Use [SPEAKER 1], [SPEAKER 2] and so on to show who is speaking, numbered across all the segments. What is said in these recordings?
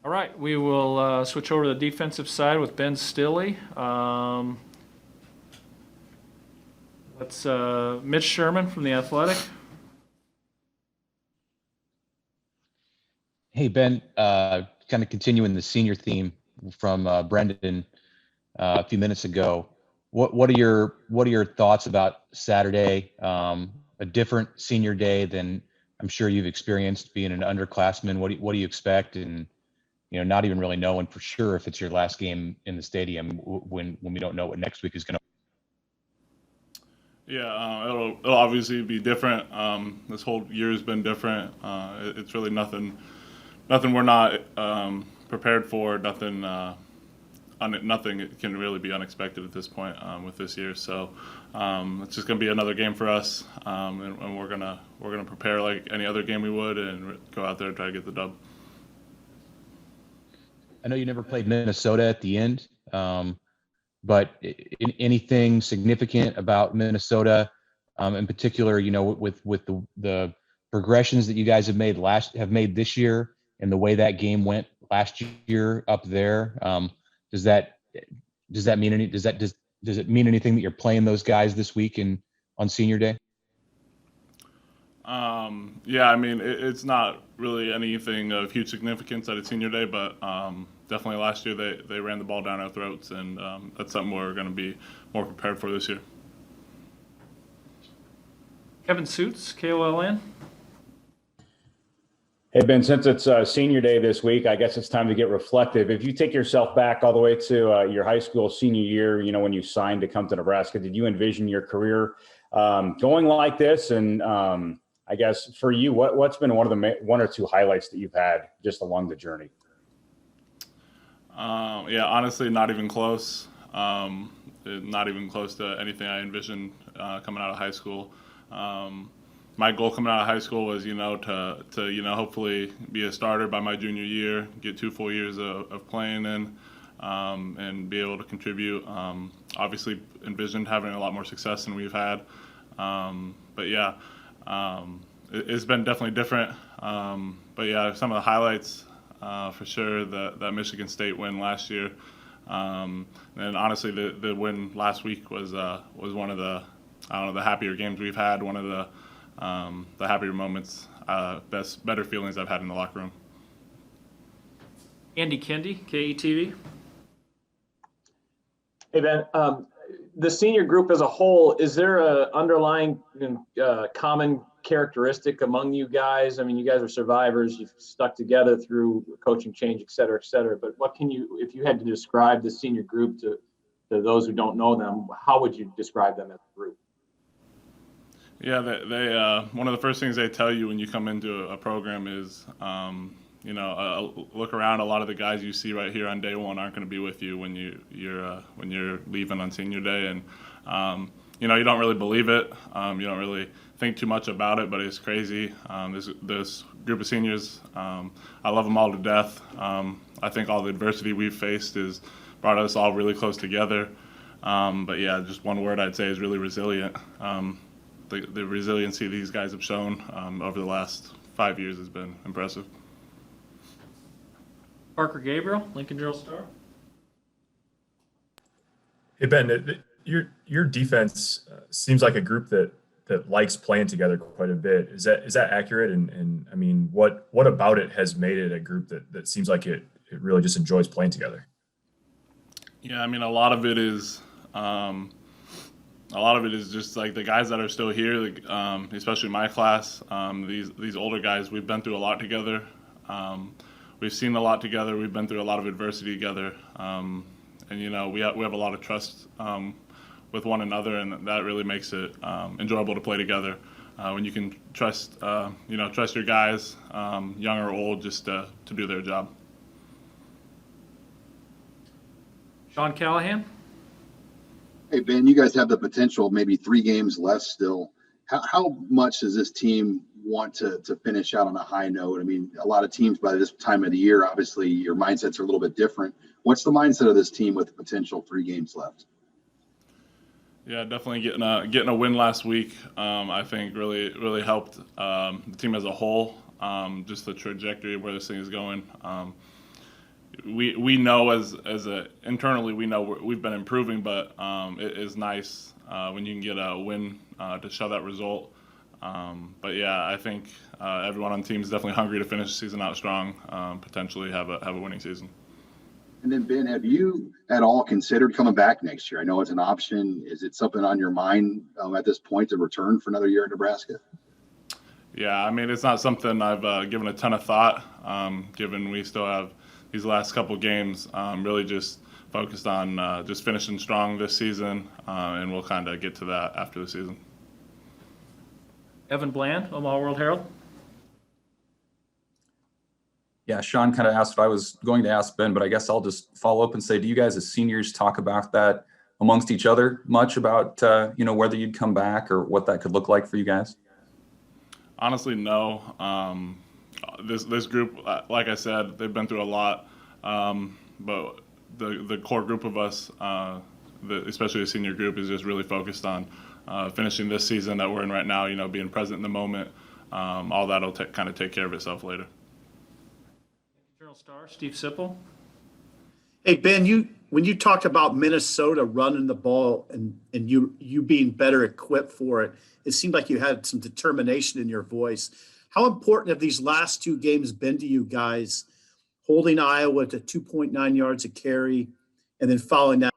[SPEAKER 1] All right, we will switch over to the defensive side with Ben Stille. Let's Mitch Sherman from the Athletic.
[SPEAKER 2] Hey, Ben, kind of continuing the senior theme from Brendan a few minutes ago. What are your thoughts about Saturday? A different senior day than I'm sure you've experienced being an underclassman. What do you expect? And not even really knowing for sure if it's your last game in the stadium when we don't know what next week is going to.
[SPEAKER 3] Yeah, it'll obviously be different. This whole year has been different. It's really nothing we're not prepared for. Nothing can really be unexpected at this point with this year. So it's just going to be another game for us, and we're gonna prepare like any other game we would, and go out there and try to get the dub.
[SPEAKER 2] I know you never played Minnesota at the end, but anything significant about Minnesota, in particular, with the progressions that you guys have made this year, and the way that game went last year up there, does that mean does it mean anything that you're playing those guys this week on Senior Day?
[SPEAKER 3] Yeah, I mean, it's not really anything of huge significance at a senior day, but definitely last year they ran the ball down our throats, and that's something we're going to be more prepared for this year.
[SPEAKER 1] Kevin Suits, KOLN.
[SPEAKER 4] Hey, Ben, since it's senior day this week, I guess it's time to get reflective. If you take yourself back all the way to your high school senior year, when you signed to come to Nebraska, did you envision your career going like this? And I guess for you, what's been one or two highlights that you've had just along the journey?
[SPEAKER 3] Yeah, honestly, not even close. Not even close to anything I envisioned coming out of high school. My goal coming out of high school was, to hopefully be a starter by my junior year, get 2 full years of playing in, and be able to contribute. Obviously, envisioned having a lot more success than we've had. But yeah, it's been definitely different. But yeah, some of the highlights, for sure, that Michigan State win last year. And honestly, the win last week was one of the happier games we've had. One of the happier moments, better feelings I've had in the locker room.
[SPEAKER 1] Andy Kendi, KETV.
[SPEAKER 5] Hey, Ben, the senior group as a whole, is there a underlying common characteristic among you guys? I mean, you guys are survivors. You've stuck together through coaching change, et cetera, et cetera. But if you had to describe the senior group to those who don't know them, how would you describe them as a group?
[SPEAKER 3] Yeah, they one of the first things they tell you when you come into a program is, look around. A lot of the guys you see right here on day one aren't going to be with you when you're leaving on senior day, and you don't really believe it. You don't really think too much about it, but it's crazy. This group of seniors, I love them all to death. I think all the adversity we've faced has brought us all really close together. But yeah, just one word I'd say is really resilient. The resiliency these guys have shown over the last 5 years has been impressive.
[SPEAKER 1] Parker Gabriel, Lincoln Journal-Star.
[SPEAKER 6] Hey, Ben, your defense seems like a group that likes playing together quite a bit. Is that accurate? And I mean, what about it has made it a group that seems like it really just enjoys playing together?
[SPEAKER 3] Yeah, I mean, a lot of it is just like the guys that are still here, especially my class. These older guys, we've been through a lot together. We've seen a lot together. We've been through a lot of adversity together, and we have a lot of trust with one another, and that really makes it enjoyable to play together. When you can trust your guys, young or old, just to do their job.
[SPEAKER 1] Sean Callahan.
[SPEAKER 7] Hey, Ben, you guys have the potential, maybe 3 games left still. How much does this team want to finish out on a high note? I mean, a lot of teams by this time of the year, obviously, your mindsets are a little bit different. What's the mindset of this team with the potential 3 games left?
[SPEAKER 3] Yeah, definitely getting a win last week, I think really helped the team as a whole. Just the trajectory of where this thing is going. we know internally we know we've been improving, but it is nice when you can get a win to show that result. But yeah, I think everyone on the team is definitely hungry to finish the season out strong, potentially have a winning season.
[SPEAKER 7] And then Ben, have you at all considered coming back next year? I know it's an option. Is it something on your mind at this point to return for another year in Nebraska?
[SPEAKER 3] Yeah, I mean, it's not something I've given a ton of thought, given we still have these last couple games. Really just focused on just finishing strong this season, and we'll kind of get to that after the season.
[SPEAKER 1] Evan Bland, Omaha World Herald.
[SPEAKER 8] Yeah, Sean kind of asked what I was going to ask Ben, but I guess I'll just follow up and say, do you guys as seniors talk about that amongst each other much about, whether you'd come back or what that could look like for you guys?
[SPEAKER 3] Honestly, no. This group, like I said, they've been through a lot, but the core group of us, especially the senior group, is just really focused on finishing this season that we're in right now, being present in the moment. All that'll kind of take care of itself later.
[SPEAKER 1] Journal-Star, Steve Sipple.
[SPEAKER 9] Hey, Ben, when you talked about Minnesota running the ball and you being better equipped for it, it seemed like you had some determination in your voice. How important have these last two games been to you guys, holding Iowa to 2.9 yards a carry and then following that,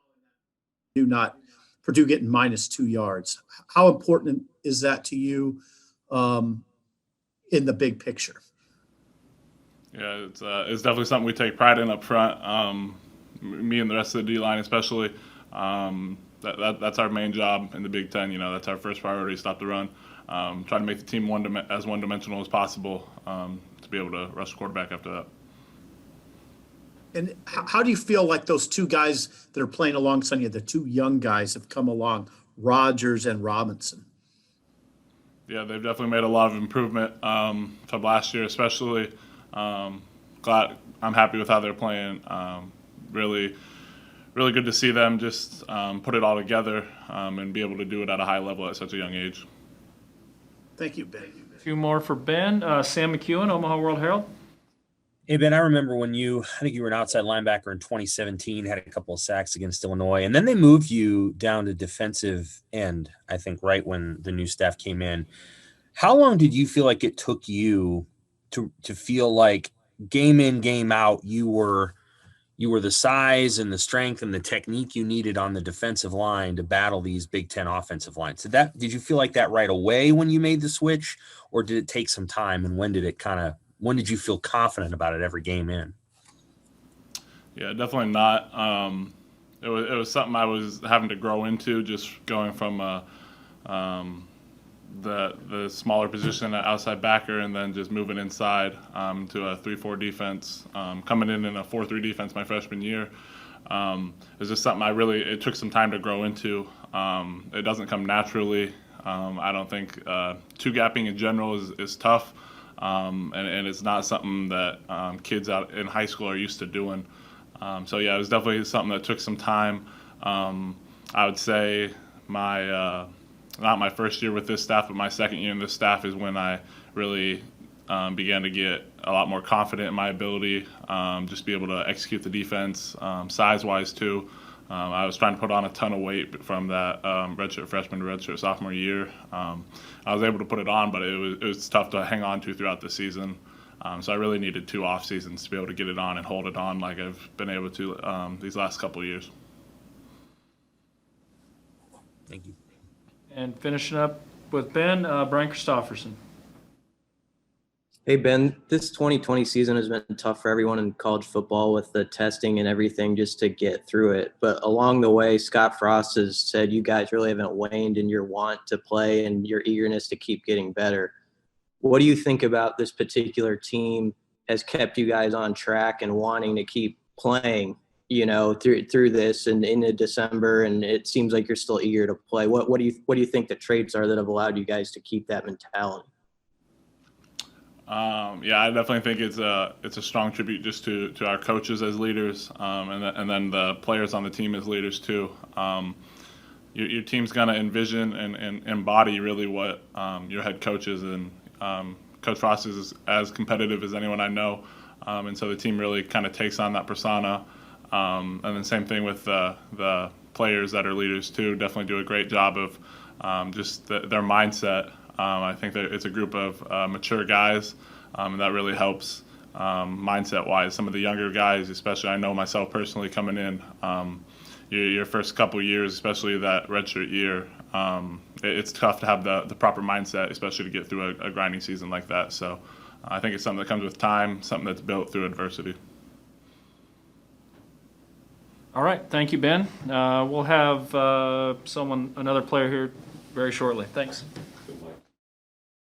[SPEAKER 9] Purdue getting -2 yards? How important is that to you in the big picture?
[SPEAKER 3] Yeah, it's definitely something we take pride in up front. Me and the rest of the D-line especially. That's our main job in the Big Ten. That's our first priority, stop the run. Try to make the team as one-dimensional as possible to be able to rush the quarterback after that.
[SPEAKER 9] And how do you feel like those two guys that are playing alongside you, the two young guys, have come along, Rogers and Robinson?
[SPEAKER 3] Yeah, they've definitely made a lot of improvement from last year, especially. I'm happy with how they're playing. Really good to see them just put it all together and be able to do it at a high level at such a young age.
[SPEAKER 9] Thank you, Ben.
[SPEAKER 1] A few more for Ben. Sam McEwen, Omaha World Herald.
[SPEAKER 10] Hey, Ben, I remember when I think you were an outside linebacker in 2017, had a couple of sacks against Illinois, and then they moved you down to defensive end, I think, right when the new staff came in. How long did you feel like it took you to feel like game in, game out, you were the size and the strength and the technique you needed on the defensive line to battle these Big Ten offensive lines? Did you feel like that right away when you made the switch, or did it take some time? And when did you feel confident about it every game in?
[SPEAKER 3] Yeah, definitely not. It was something I was having to grow into, just going from the smaller position at outside backer and then just moving inside to a 3-4 defense, coming in a 4-3 defense my freshman year. It was just something it took some time to grow into. It doesn't come naturally. I don't think two-gapping in general is tough, and it's not something that kids out in high school are used to doing. So yeah, it was definitely something that took some time. I would say not my first year with this staff, but my second year in this staff is when I really began to get a lot more confident in my ability, just be able to execute the defense, size-wise too. I was trying to put on a ton of weight from that redshirt freshman to redshirt sophomore year. I was able to put it on, but it was tough to hang on to throughout the season. So I really needed 2 off seasons to be able to get it on and hold it on like I've been able to these last couple of years.
[SPEAKER 10] Thank you.
[SPEAKER 1] And finishing up with Ben, Brian Christopherson.
[SPEAKER 11] Hey, Ben, this 2020 season has been tough for everyone in college football with the testing and everything just to get through it. But along the way, Scott Frost has said you guys really haven't waned in your want to play and your eagerness to keep getting better. What do you think about this particular team has kept you guys on track and wanting to keep playing, through this and into December, and it seems like you're still eager to play? What do you think the traits are that have allowed you guys to keep that mentality?
[SPEAKER 3] Yeah, I definitely think it's a strong tribute just to our coaches as leaders, and then the players on the team as leaders too. Your team's gonna envision and embody really what your head coach is, and Coach Frost is as competitive as anyone I know. And so the team really kind of takes on that persona. And then same thing with the players that are leaders too. Definitely do a great job of just their mindset. I think that it's a group of mature guys, and that really helps mindset-wise. Some of the younger guys, especially I know myself personally coming in, your first couple years, especially that redshirt year, it's tough to have the proper mindset, especially to get through a grinding season like that. So I think it's something that comes with time, something that's built through adversity.
[SPEAKER 1] All right, thank you, Ben. We'll have another player here very shortly. Thanks.